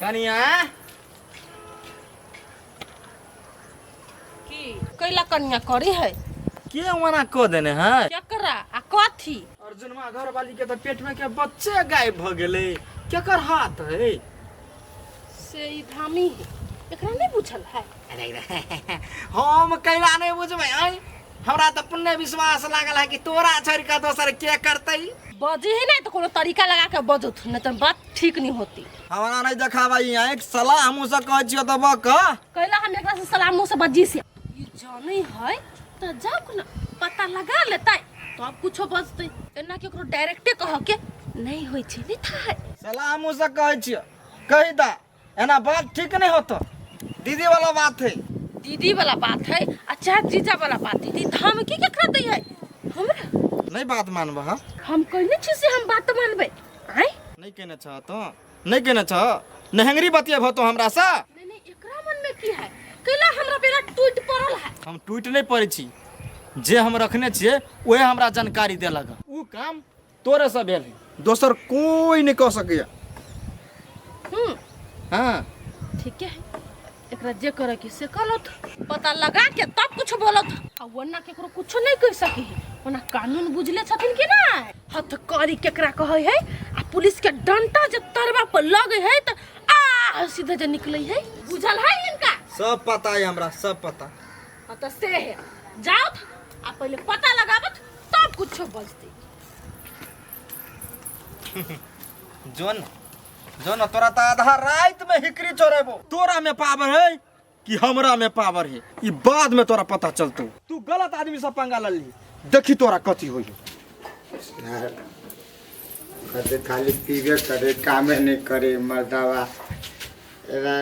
कनिया की कैला कन्या करी है के मना को देने है केकरा आ कथी अर्जुनमा घर वाली के तो पेट में के बच्चे गायब भ गेले केकर हाथ है से ई धामी है एकरा नहीं पूछल है हम कैला नहीं बुझबै आई हमरा तो पुण्य विश्वास लागल है कि तोरा छोड़ के दोसर के करतै बजे है नहीं तो कोनो तरीका लगा के बजो नहीं तो बात ठीक नहीं होती हमरा नहीं देखाबा यहाँ एक सलाह हमू से कह छियो तो बक कैला हम एकरा से सलाम मुंह से बजी से ई जाने है तो जाओ ना पता लगा लेता तो अब कुछ बजते एना केकरो डायरेक्टे कह के नहीं होई छै नहीं था है सलाह हमू से कह छियो कहि दा एना बात ठीक नहीं होतो दीदी वाला बात है दीदी वाला बात है अच्छा जीजा वाला बात है धाम की केकरा दै है हमरा नहीं बात मानबा हम कहने छी से हम बात मानबे आय नहीं कहने छ तो नहीं कहने छ नहंगरी बतिया भतो हमरा सा नहीं नहीं एकरा मन में की है कैला हमरा बेरा टूट पड़ल है हम टूट नहीं पड़े छी जे हम रखने छिए ओए हमरा जानकारी दे लगा ऊ काम तोरे से भेल दोसर कोई नहीं कह सकेया हां ठीक है एकरा जे करे की से कलत पता लगा के तब कुछ बोलत आ वरना केकरो कुछ नहीं कह सकी ओना कानून बुझले छथिन कि ना हथ करी केकरा कहै है आ पुलिस के डंटा जे तरवा पर लगे है त आ सीधा जे निकलै है बुझल है इनका सब पता है हमरा सब पता हां त से है जाओ आ पहले पता लगावत तब कुछ बजते जोन जोन तोरा त आधा रात में हिकरी चोरेबो तोरा में पावर है कि हमरा में पावर है ई बाद में तोरा पता चलतो तू गलत आदमी से पंगा लली देखी तोरा कथी होई यार कते खाली पीबे करे कामे नहीं करे मर्दावा एरा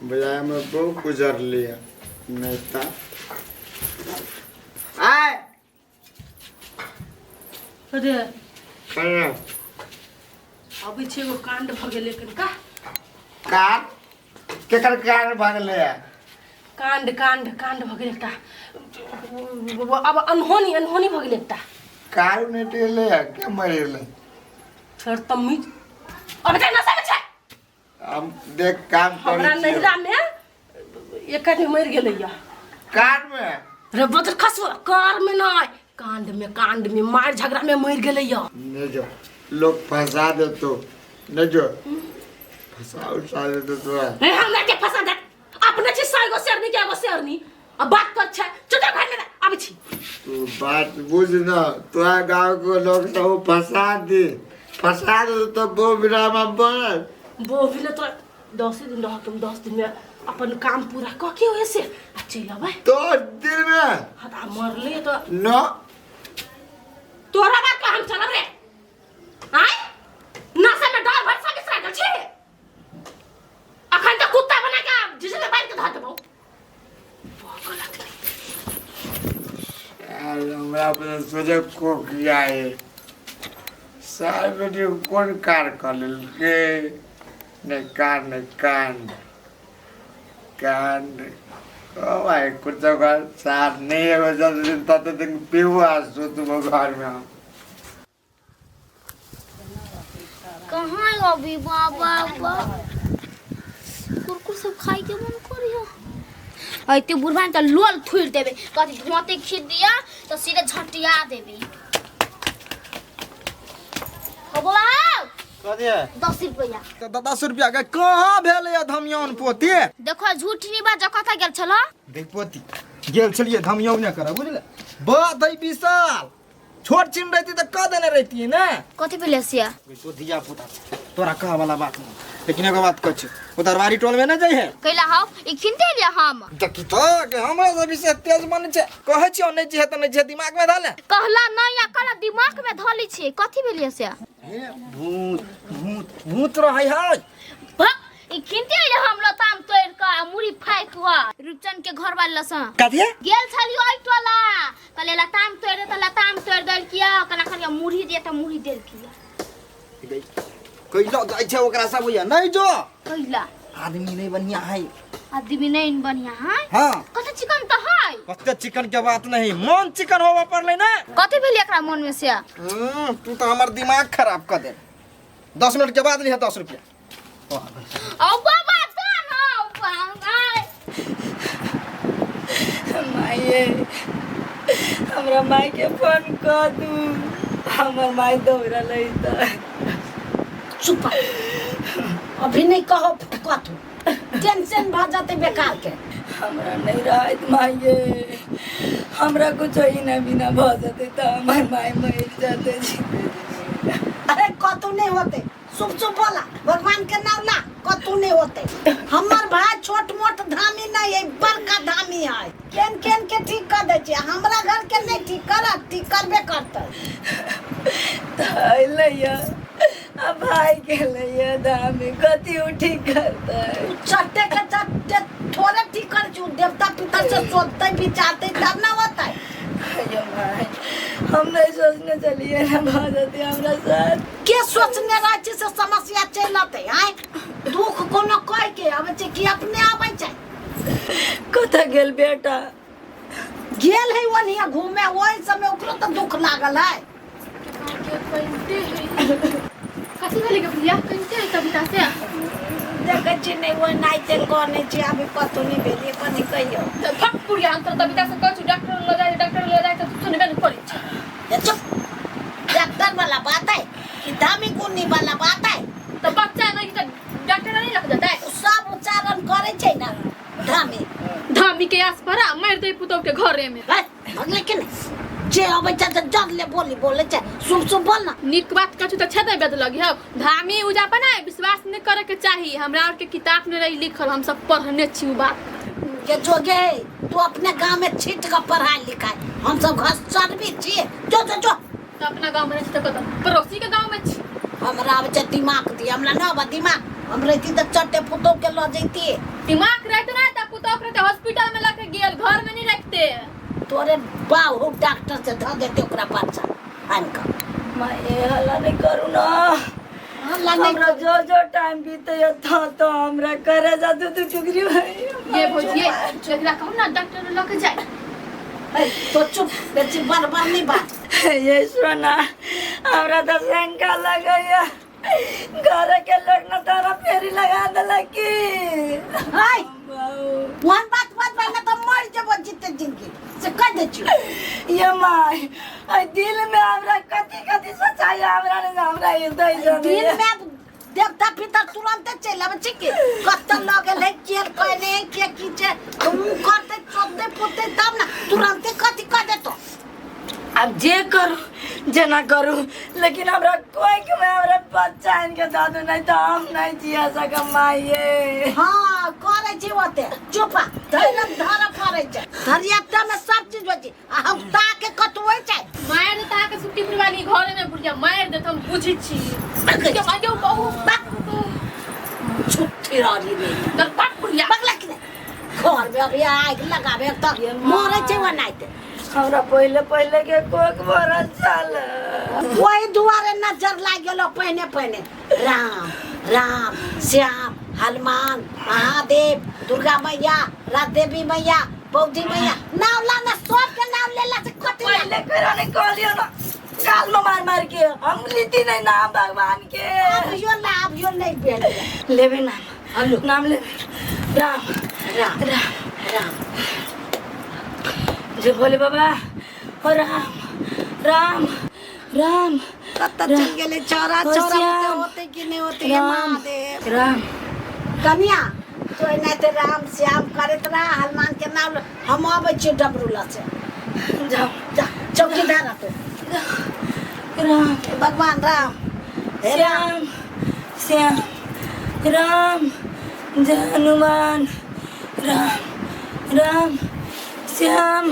बुझाया में बहुत गुजर लिया नहीं था आए अरे अरे अभी छे वो कांड भ गेले कनका कार केकर कार भागले कांड कांड कांड भ गेले ता अब अनहोनी भ गेले ता कार ने टेले के मरेले छोड़ तमीज अब ते नसा में छै हम देख काम हमरा करे नहिरा में एक आदमी मर गेले या कार में रे बदर खसवा कार में नहीं कांड में मार झगड़ा में मर गेले या ने जो लोग फंसा दे तो न जो फंसा दे तो रे हम के फंसा दे अपने छी साइगो शेरनी के एगो शेरनी अब बात कर छै चुप घर में अब छी तू बात बुझ ना तोरा गांव को लोग सब फंसा दे तो वो विरामा बन वो भी ले तो 10 दिन रह तुम 10 दिन में अपन काम पूरा क के होए से आ चल आबे तो दिन में हटा मर ले तो न तोरा बात का हम चलब रे आय नशा में डर भर सके सके छी अखन त कुत्ता बना के जिसने बैठ के धत बो गलत यार हमरा अपने सोचे को किया है साल बेटी कौन कार कर के नहीं कार नहीं कांड ओ भाई कुछ का साथ नहीं है वजह दिन तब दिन पीवा सो तुम घर में कहाँ अभी बाबा कुरकुर सब खाई के मन करियो ऐते बुढ़वा त लोल थुर देबे कथि धोते खींच दिया तो सीधे झटिया देबे हो बोला कथी है 10 रुपया तो 10 रुपया के कहां भेले या धमियौन पोती देखो झूठ नहीं बात कथा गेल छलो देख पोती गेल छलिए धमियौन न करे बुझले बात है विशाल छोट चिन रहती तो कह देने रहती है ना कथि भेले सिया तो दिया पुता तोरा कह वाला बात नहीं लेकिन एगो बात कछ उधर बारी टोल में ना जाई है कैला हम ई खिनते लिया हम देखी तो के हमरा सब से तेज मन छे कहै छियो नै जे त नै जे दिमाग में धाले कहला नहीं या कला दिमाग में धली छी कथि भेले सिया हे भूत रहै है ई खिनते लिया हम लताम तोड़ का मुड़ी फाइक हुआ रुचन के घर वाला सा कथि गेल छलियो ओइ टोला कले लताम तोड़े त लताम तोड़ दल किया कना खनिया मुड़ी दे त मुड़ी देल किया कइलो जाय छे ओकरा सब होया नै जो कइला आदमी नहीं बढ़िया है आदमी नहीं बढ़िया है हां कते चिकन त है कते चिकन के बात नहीं मन चिकन होवा पड़ले ना कथि भेल एकरा मन में से तू तो हमर दिमाग खराब कर दे 10 मिनट के बाद लिया 10 रुपया औ बाबा जान माये हमरा माई के फोन कर दू हमर माई दौड़ा लई त चुप अभी नहीं कहो कथू टेंशन भ जाते बेकार के हमरा नहीं रहत माये हमरा कुछ ही ना बिना भ जाते त हमर माई मर जाते जी अरे कतू नहीं होते शुभ शुभ बोला भगवान के नाम ला कतू नहीं होते हमर भाई छोट मोट धामी नहीं है बड़का धामी है केन केन के ठीक कर दे छी हमरा घर के नहीं ठीक करत ठीक करबे करते लैया अब भाई के लैया दामी कति उठी करता है चट्टे के चट्टे थोड़े ठीक कर छू देवता पितर से सोचते विचारते तब ना होता है अयो भाई हम नहीं सोचने चलिए ना भाजते हमरा साथ के सोचने राज्य से समस्या चलते हैं दुख कोनो कह के आवे छै कि अपने आवे छै कथा गेल बेटा गेल है वनिया घूमे वही समय ओकरो तो दुख लागल है कथी भेलै के भैया कहिते है कविता से देखे छी नहीं वो नाइते कोने छी अभी पतो नहीं भेलिए कनी कहियो तो फटपुरिया अंतर कविता से कहू डॉक्टर ले जाए तो सुनबे नहीं करै छै ये चुप डॉक्टर वाला बात है कि दामी गुनी वाला बात है तो बच्चा नहीं तो डॉक्टर नहीं रख देता है सब उच्चारण करे छै ना दामी धामी के आस पर मार दे पुतौ के घरे में भगले के जे अबे छ जन ले बोले छै शुभ शुभ बोल ना निक बात कछु त छेदै बेद लगी हो धामी उजा पना विश्वास नहीं करे के चाहिए हमरा और के किताब में रही लिखल हम सब पढ़ने छी उ बात के जोगे तू अपने गांव में छीट का पढ़ाई लिखाई हम सब घर चढ़बी छी जो तो अपना गांव में रही त कत पड़ोसी के गांव में छी हमरा आवे छै दिमाग दी हमरा ना बा दिमाग हम रहती त चट्टे पुतो के ल जैती दिमाग रहते ना त पुतौ के हॉस्पिटल में लेके गेल घर में नहीं रखते तोरे बाबू डॉक्टर से ध देते ओकरा बच्चा आन का माये हल्ला नहीं करू ना हल्ला नहीं हमरा जो टाइम बीते तो हमरा करे जा दू टुकड़ी भाई ये भोजिए एकरा कहू ना डॉक्टर लेके जाए तो चुप बेची बार नहीं बात ये सुना हमरा तो शंका लगैया घर के लोग न तारा फेरी लगा देला की हाय वन बात ना तो मर जब जीते जिंदगी से कह दे छी ये माय आई दिल में हमरा कथी सच्चाई हमरा ने हमरा हृदय दिल में देवता पितर तुरंत चल आवे छी के कत लगल है केल कहने के कीचे तुम करते चोते पुते तब ना तुरंत कथी कह दे तो अब जे करू जना करू लेकिन हमरा कोई के मैं हमरा बच्चा इनके दादू नहीं तो हम नहीं जिया सकम माये हां करे छी होते चुपा धैर्य धर करे छै धरियाता में सब चीज होती हम ता के कतुए छै मार देता के छुट्टी वाली घरे में बुढ़िया मार देत हम बुझी छी के मायो कहू छुट्टी रही नहीं तर पाट बुढ़िया पगला के घर में अभी आग लगावे त मरे छै वनाइते हमरा पहले के कोक बरस साल वही दुआरे नजर लाग गेलो पहने राम राम श्याम हनुमान महादेव दुर्गा मैया रात देवी मैया बौद्धि मैया नाम लाना सब के नाम लेला से कथि पहले करा नहीं कहलियो ना काल में मार के हम लीती नहीं नाम भगवान के अब यो नहीं बेल लेबे नाम नाम लेबे राम राम राम राम जो बोले बाबा ओ राम राम राम कत चल गेले चौरा होते कि नहीं होते ये महादेव राम कन्या तो नहीं ते राम श्याम करत रहा हनुमान के नाम हम आवे छी डबरूला से जाओ जा चौकीदार तो राम भगवान राम हे राम श्याम राम जय हनुमान राम राम श्याम